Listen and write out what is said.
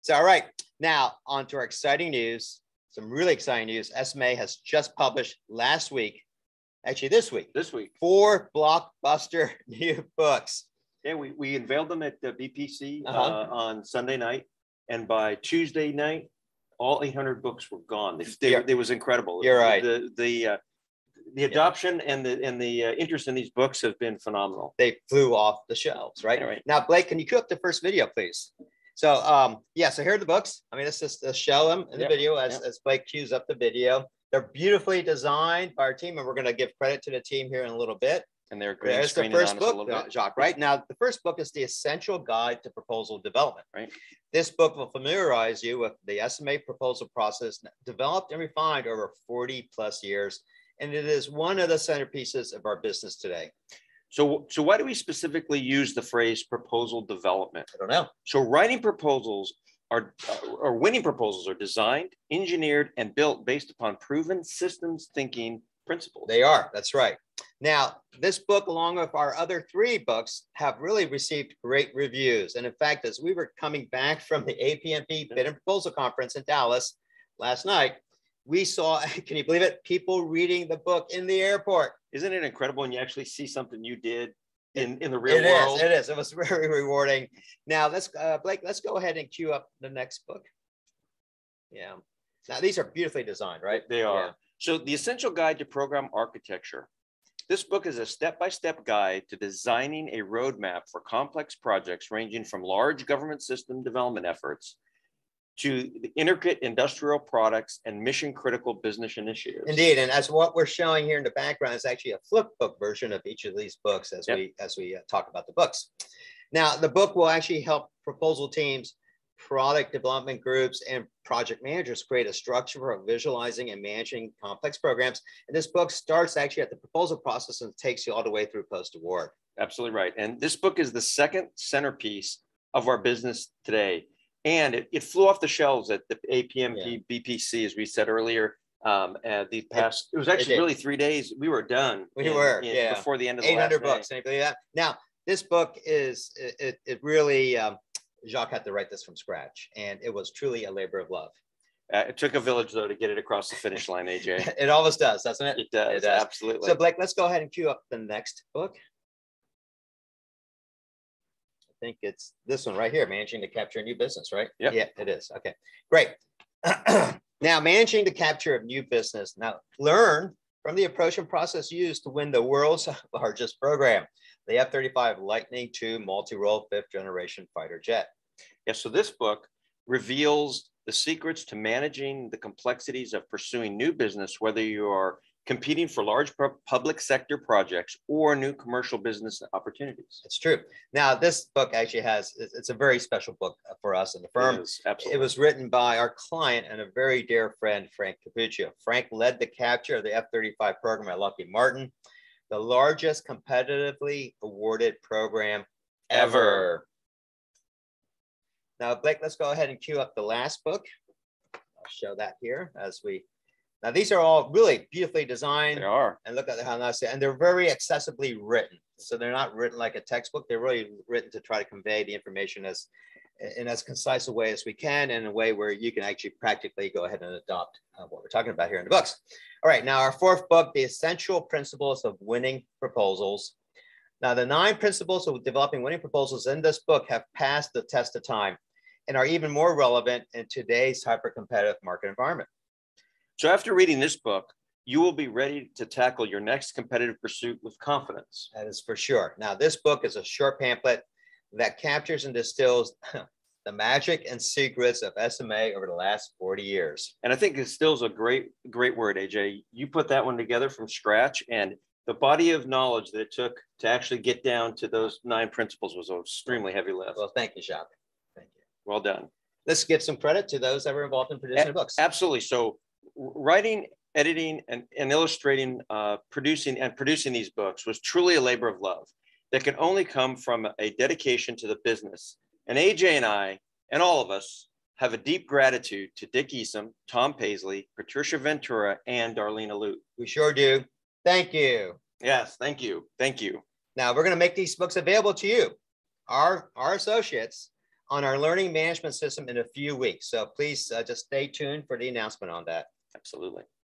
So, all right, now on to our exciting news. Some really exciting news. SMA has just published last week, actually this week, 4 blockbuster new books. Yeah, we unveiled them at the BPC on Sunday night, and by Tuesday night, all 800 books were gone. It was incredible. You're right. The adoption and the interest in these books have been phenomenal. They flew off the shelves, right? Right. Now, Blake, can you cue up the first video, please? So, so here are the books. I mean, let's just show them in the video as Blake cues up the video. They're beautifully designed by our team, and we're going to give credit to the team here in a little bit. And they're great. There's the first book, Jacques, right? Now, the first book is The Essential Guide to Proposal Development. Right. This book will familiarize you with the SMA proposal process developed and refined over 40 plus years. And it is one of the centerpieces of our business today. So why do we specifically use the phrase proposal development? I don't know. So writing proposals or winning proposals are designed, engineered, and built based upon proven systems thinking principles. They are. That's right. Now, this book, along with our other 3 books, have really received great reviews. And in fact, as we were coming back from the APMP Bid and Proposal Conference in Dallas last night, we saw, can you believe it, people reading the book in the airport. Isn't it incredible when you actually see something you did in the real world? It is. It was very rewarding. Now, Blake, let's go ahead and cue up the next book. Yeah. Now, these are beautifully designed, right? They are. Yeah. So The Essential Guide to Program Architecture. This book is a step-by-step guide to designing a roadmap for complex projects ranging from large government system development efforts to the intricate industrial products and mission-critical business initiatives. Indeed, and as what we're showing here in the background is actually a flip book version of each of these books as we talk about the books. Now, the book will actually help proposal teams, product development groups, and project managers create a structure for visualizing and managing complex programs. And this book starts actually at the proposal process and takes you all the way through post-award. Absolutely right. And this book is the second centerpiece of our business today. And it flew off the shelves at the APMP BPC, as we said earlier. It was actually really 3 days. We were done. Before the end of the 800 last books. Can you believe that? Now, this book is, it really, Jacques had to write this from scratch, and it was truly a labor of love. It took a village, though, to get it across the finish line, AJ. It always does, doesn't it? It does, absolutely. So, Blake, let's go ahead and cue up the next book. I think it's this one right here, Managing to Capture a New Business, right? Yep. Yeah, it is. Okay, great. Now, managing the capture of new business. Now, learn from the approach and process used to win the world's largest program, the F-35 Lightning II multi-role 5th generation fighter jet. Yeah, so this book reveals the secrets to managing the complexities of pursuing new business, whether you are competing for large public sector projects or new commercial business opportunities. It's true. Now, this book actually it's a very special book for us in the firm. It is, absolutely. It was written by our client and a very dear friend, Frank Cappuccio. Frank led the capture of the F-35 program at Lockheed Martin, the largest competitively awarded program ever. Now, Blake, let's go ahead and cue up the last book. I'll show that here as we. Now, these are all really beautifully designed. They are. And look at how nice, and they're very accessibly written. So they're not written like a textbook. They're really written to try to convey the information in as concise a way as we can, and in a way where you can actually practically go ahead and adopt what we're talking about here in the books. All right, now our 4th book, The Essential Principles of Winning Proposals. Now, the 9 principles of developing winning proposals in this book have passed the test of time and are even more relevant in today's hyper-competitive market environment. So after reading this book, you will be ready to tackle your next competitive pursuit with confidence. That is for sure. Now, this book is a short pamphlet that captures and distills the magic and secrets of SMA over the last 40 years. And I think distills a great word, AJ. You put that one together from scratch, and the body of knowledge that it took to actually get down to those 9 principles was an extremely heavy lift. Well, thank you, Jacques. Thank you. Well done. Let's give some credit to those that were involved in producing the books. Absolutely. So writing, editing, and illustrating, producing these books was truly a labor of love that can only come from a dedication to the business. And AJ and I, and all of us, have a deep gratitude to Dick Easom, Tom Paisley, Patricia Ventura, and Darlene Alute. We sure do. Thank you. Yes, thank you. Thank you. Now, we're going to make these books available to you, our associates, on our learning management system in a few weeks. So please just stay tuned for the announcement on that. Absolutely.